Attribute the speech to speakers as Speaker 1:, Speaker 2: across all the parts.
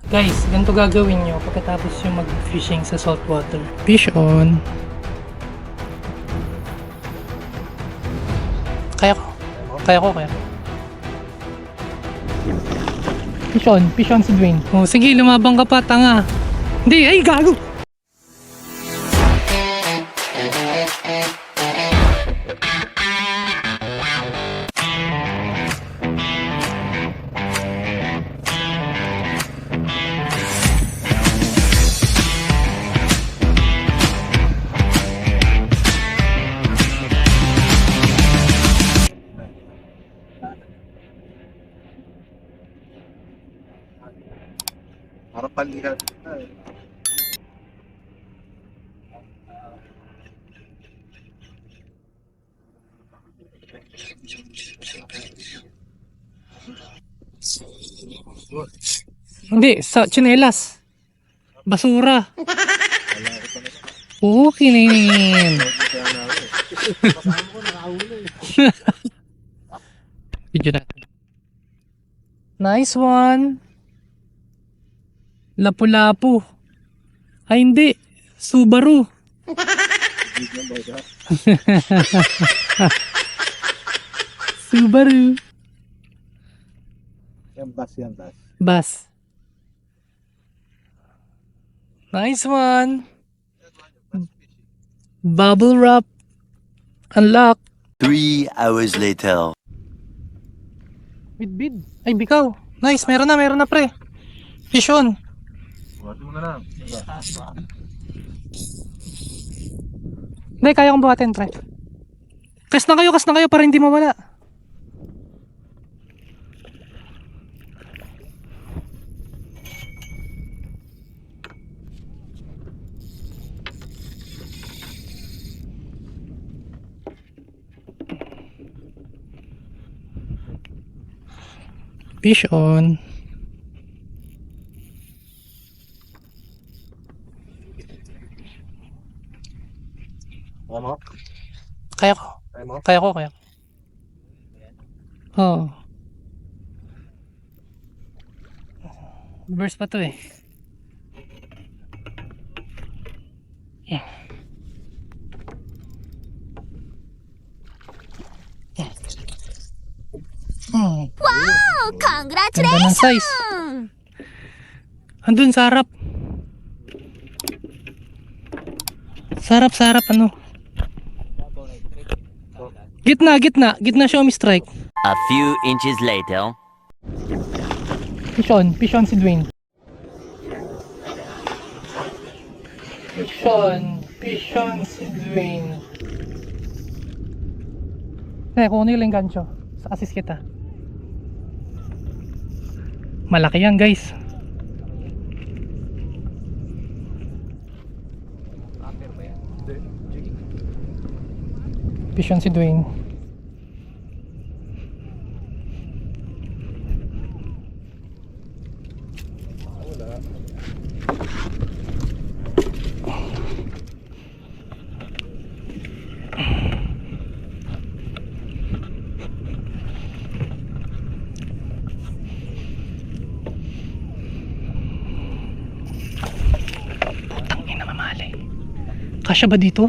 Speaker 1: Guys, ganito gagawin nyo pagkatapos yung mag-fishing sa saltwater. Fish on. Kaya ko. Fish on si Dwayne. Oh, sige, lumabang ka pa, tanga. Hindi, ay gago!
Speaker 2: Parang palihan.
Speaker 1: Hindi, sa tsinelas. Basura. Oo, kinin. Video natin. Nice one. Lapu-lapu. Ay hindi, Subaru. Subaru.
Speaker 2: Yan, bas.
Speaker 1: Bus. Nice one. Bubble wrap. Unlock.
Speaker 3: 3 hours later.
Speaker 1: Bid. Ay, bikaw. Nice, meron na pre. Fish on.
Speaker 2: Buhatin mo na lang.
Speaker 1: Hindi, kaya kong buhatin, pre. Kas na kayo para hindi mawala. Fish on.
Speaker 2: Ano?
Speaker 1: Kaya ko. Oh. Burst pa to eh. Yeah.
Speaker 4: Wow!
Speaker 1: Ganda ng
Speaker 4: Congratulations!
Speaker 1: size. Andun sa harap. Sarap ano. Gitna show me strike.
Speaker 3: A few inches later.
Speaker 1: Fish on si Dwayne. Fish on si Dwayne. Kung ano yung gancho, sa assist kita. Malaki yan guys. Fish on si Dwayne. Putang ina, mamali. Kasya ba dito?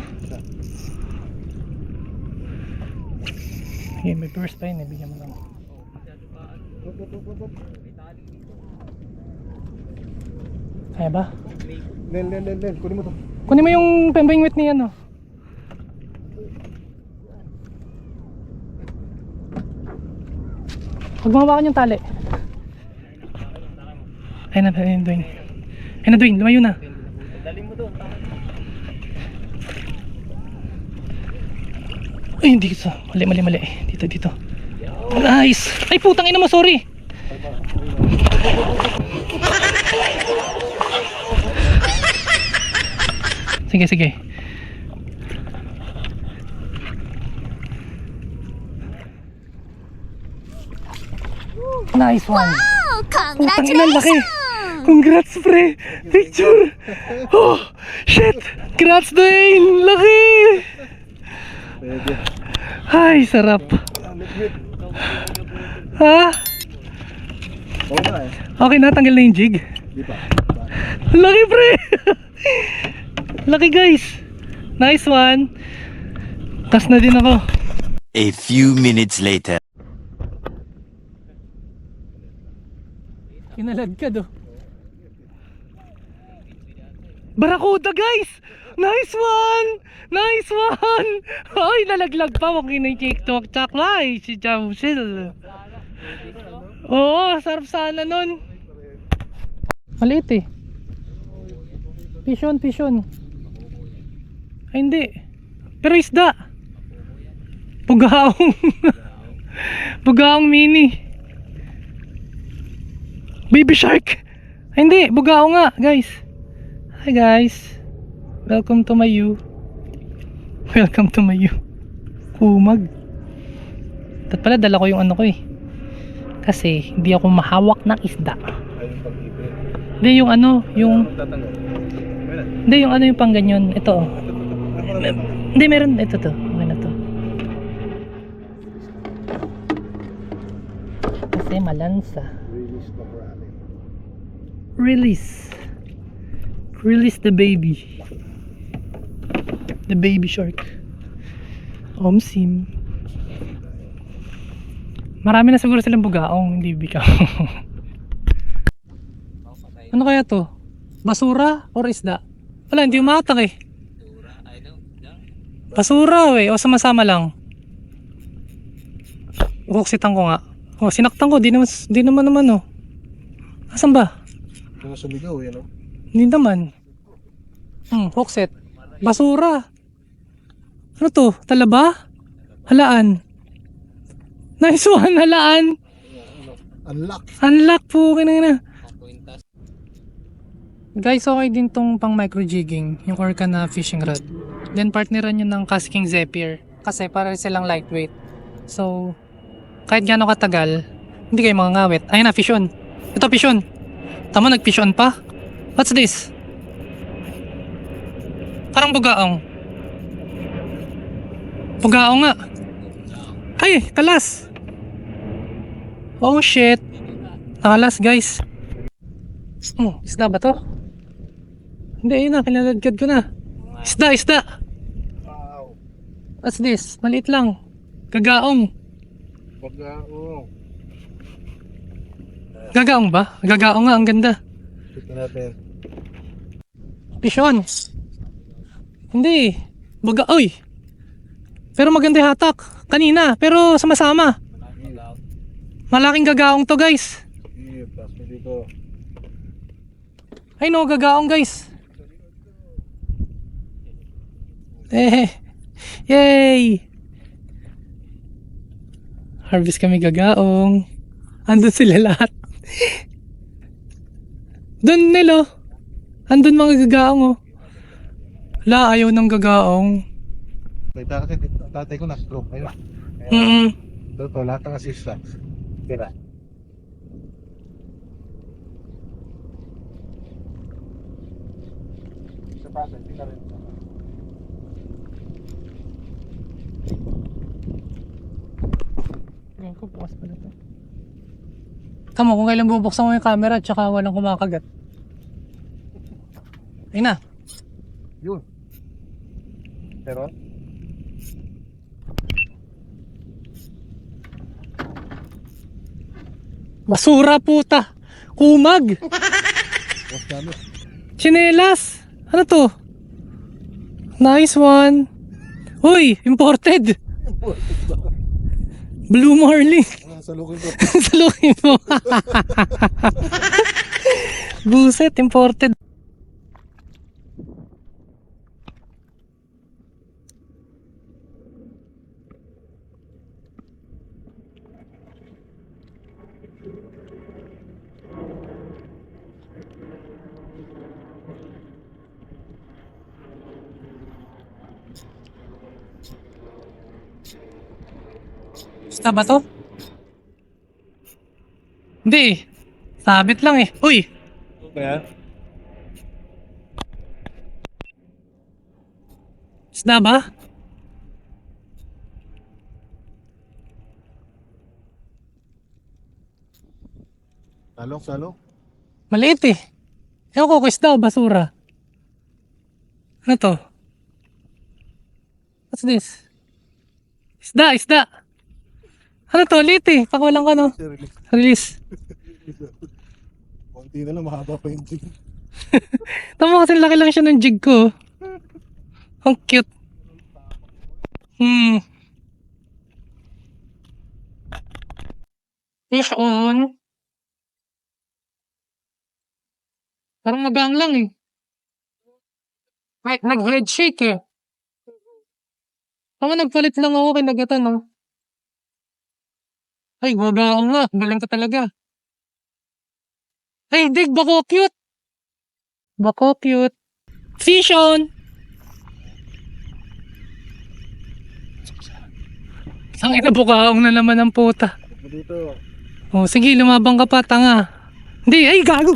Speaker 1: Okay, may first pa yun, bigyan mo lang. Kaya ba?
Speaker 2: Len. Kunin mo to.
Speaker 1: Kunin mo yung pembingwit ni ano. Huwag mahawakan yung tali. Ayun na Dwayne, lumayo na.
Speaker 2: Dali mo doon.
Speaker 1: Ay, hindi sa. Mali. Dito. Nice. Ay, putang ina mo, sorry. Sige. Nice one.
Speaker 4: Wow!
Speaker 1: Putang ina, laki.
Speaker 4: Congratulations!
Speaker 1: Congrats, pre. Picture. Oh, shit. Congrats, Dwayne. Laki.
Speaker 2: Pwede.
Speaker 1: Ay, sarap. Ha?
Speaker 2: Oo na eh.
Speaker 1: Okay na, tanggal na yung jig.
Speaker 2: Di ba?
Speaker 1: Laki pre! Laki guys! Nice one! Tas na din ako.
Speaker 3: A few minutes later.
Speaker 1: Kinaladkad oh. Barakuda guys! Nice one! Nice one! Ay, nalaglag pa. Huwag kinikik-tok-chak na eh. Si Jamsil. Oo, sarap sana nun. Maliit eh. Pisyon. Ay, hindi. Pero isda. Pugaong. Pugaong mini. Baby shark. Ay, hindi. Bugao nga, guys. Hi, guys. Welcome to my you. Welcome to my you. Kumag. At pala, dala ko yung ano ko eh. Kasi, hindi ako mahawak ng isda.
Speaker 2: Ayun pag-ibig.
Speaker 1: Hindi, yung ano, yung...
Speaker 2: Tatanong. Wala.
Speaker 1: Hindi, yung ano yung pang ganyan. Ito oh. Hindi, meron. Ito to. Okay na to. Kasi malansa.
Speaker 2: Release na marami.
Speaker 1: Release. Release the baby. The baby shark. Omsim. Marami na siguro silang bugaong, hindi bikaw. Ano kaya to? Basura or isda? Wala, hindi umatak eh. Basura eh, o sama-sama lang. Huksitan ko nga. Oh, sinaktan ko, di naman oh. Asan ba?
Speaker 2: Yung sumigaw, yan o.
Speaker 1: Hindi naman. Hukset. Basura. Ano to? Talaba? Halaan. Nice one, halaan.
Speaker 2: Unlock.
Speaker 1: Unlock po, kinina. Guys, okay din tong pang micro jigging, yung Orca na fishing rod. Then partneran nyo ng Kasking Zephyr kasi para silang lightweight. So, kahit gaano katagal, hindi kayo mangangawit. Ayun na, fish on. Ito, fish on. Tama, nag-fish on pa. What's this? Parang bugaong. Bugaong nga. Ay, kalas. Oh shit. Nakalas guys. Isda ba to? Hindi, yun na, kinaladkad ko na. Isda.
Speaker 2: Wow.
Speaker 1: What's this? Maliit lang. Gagaong.
Speaker 2: Pag-aong.
Speaker 1: Gagaong ba? Gagaong nga, ang ganda.
Speaker 2: Ito natin.
Speaker 1: Pishon. Hindi. Oy. Pero maganda yung hatak. Kanina, pero sama-sama. Malaking gagaong to guys.
Speaker 2: Sige, tapos mo dito.
Speaker 1: Ay no, gagaong guys. Yay! Harvest kami gagaong. Andun sila lahat. Doon nilo. Andun mga gagaong oh. Wala, ayaw ng gagaong.
Speaker 2: May tatay ko na-stroke. Ayun. Ito, lahat ng assistance. Kira. Sa pata, hindi ka rin.
Speaker 1: Yan ko, bukas pala to. Tama, kung kailan bubuksan mo yung camera at saka walang kumakagat. Ayun na.
Speaker 2: Yun. Pero?
Speaker 1: Basura puta. Kumag.
Speaker 2: What's kami?
Speaker 1: Chinelas. Ano to? Nice one. Uy, imported. Blue Marlin.
Speaker 2: Sa lookin ko.
Speaker 1: Salukin mo. Buset, imported. Basta ba to? Hindi. Sabit lang eh. Uy!
Speaker 2: Kaya?
Speaker 1: Isda ba?
Speaker 2: Salong.
Speaker 1: Maliit eh. Ewan ko, isda o basura? Ano to? What's this? Isda! Ano to? Liti. Pakulang ko, no? Release.
Speaker 2: Konti na lang, mahaba pa yung jig.
Speaker 1: Tama kasi laki lang siya ng jig ko. Ang cute. Fish on. Parang magang lang eh. Kahit nag-head shake eh. Tama, nagpalit lang ako kinagatan, no? Ay, magang nga. Galing ka talaga. Ay, dig, bako cute. Bako cute. Fish on. Sang ina, bukaong na naman ang puta.
Speaker 2: Dito.
Speaker 1: Oh, sige, lumabang ka pa, tanga. Hindi, ay, gago.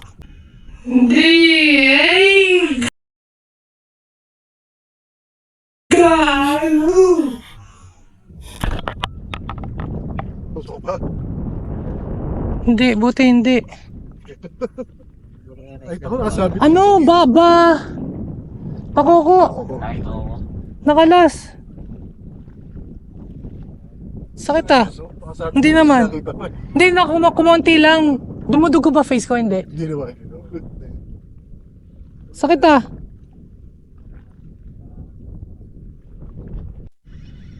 Speaker 1: Hindi, ay. Gago.
Speaker 2: Tusok ba?
Speaker 1: Hindi, buti hindi.
Speaker 2: Ay, ako nasabi.
Speaker 1: Ano, baba? Pakoko. Nakalas. Sakit ah. Hindi naman. Hindi na, kumonti lang. Dumudugo ba face ko? Hindi.
Speaker 2: Hindi naman.
Speaker 1: Sakit ah.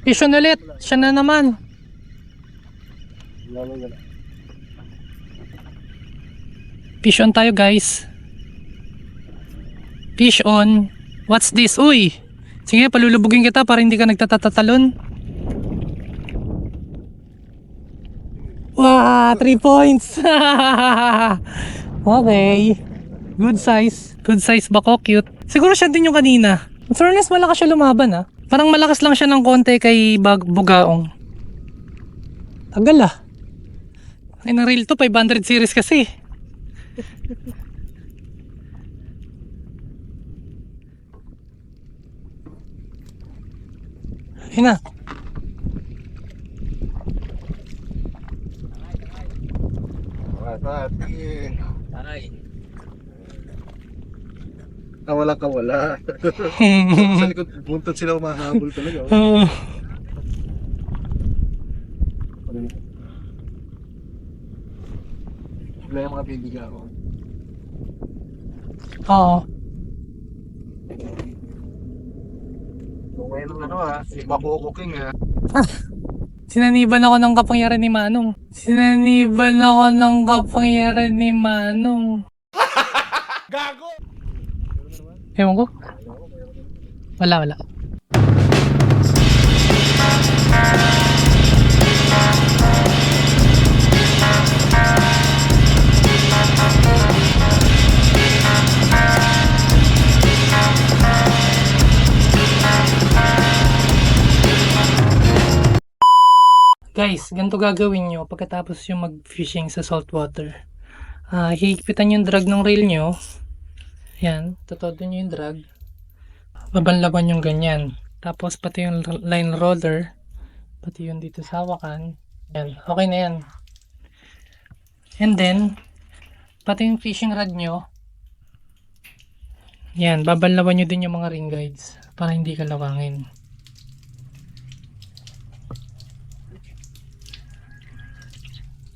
Speaker 1: Fish on ulit. Siya na naman. Fish on tayo, guys. Fish on. What's this? Uy. Sige, palulubugin kita para hindi ka nagtatatalon. Wow, 3 points. Okay. Good size. Good size bako, cute. Siguro siya din yung kanina. In fairness, malakas siya lumaban ah. Parang malakas lang siya ng konti kay Bugaong. Tagal ah. Ay, na reel to, 500 series kasi. Ayun na.
Speaker 2: Aray. Kawala. Sa likod, buntot sila umahabol talaga.
Speaker 1: Oo.
Speaker 2: Wala yung mga bibiga ko.
Speaker 1: Oo.
Speaker 2: Kung ngayon ng ano ha, si Bako Cooking ha.
Speaker 1: Sinaniban ako ng kapangyarihan ni Manong. Sinaniban ako ng kapangyarihan ni Manong. Gago! Ewan ko. Wala. Guys, ganito gagawin nyo pagkatapos yung mag-fishing sa saltwater. Hihigpitan yung drag ng reel nyo. Yan, todo nyo yung drag. Babanlaban yung ganyan. Tapos pati yung line roller, pati yung dito sa hawakan. Yan, okay na yan. And then, pati yung fishing rod nyo. Yan, babanlaban nyo din yung mga ring guides para hindi kalawangin.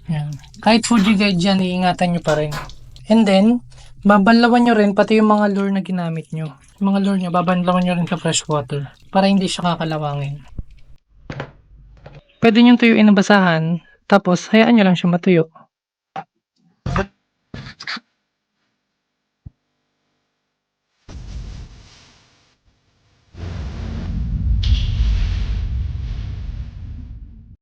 Speaker 1: Yan. Kahit Fuji guide dyan, iingatan nyo pa rin. And then, babanlawan nyo rin pati yung mga lure na ginamit nyo. Yung mga lure nyo, babanlawan nyo rin sa freshwater para hindi siya kakalawangin. Pwede nyo tuyuin ng basahan, tapos hayaan nyo lang siya matuyo.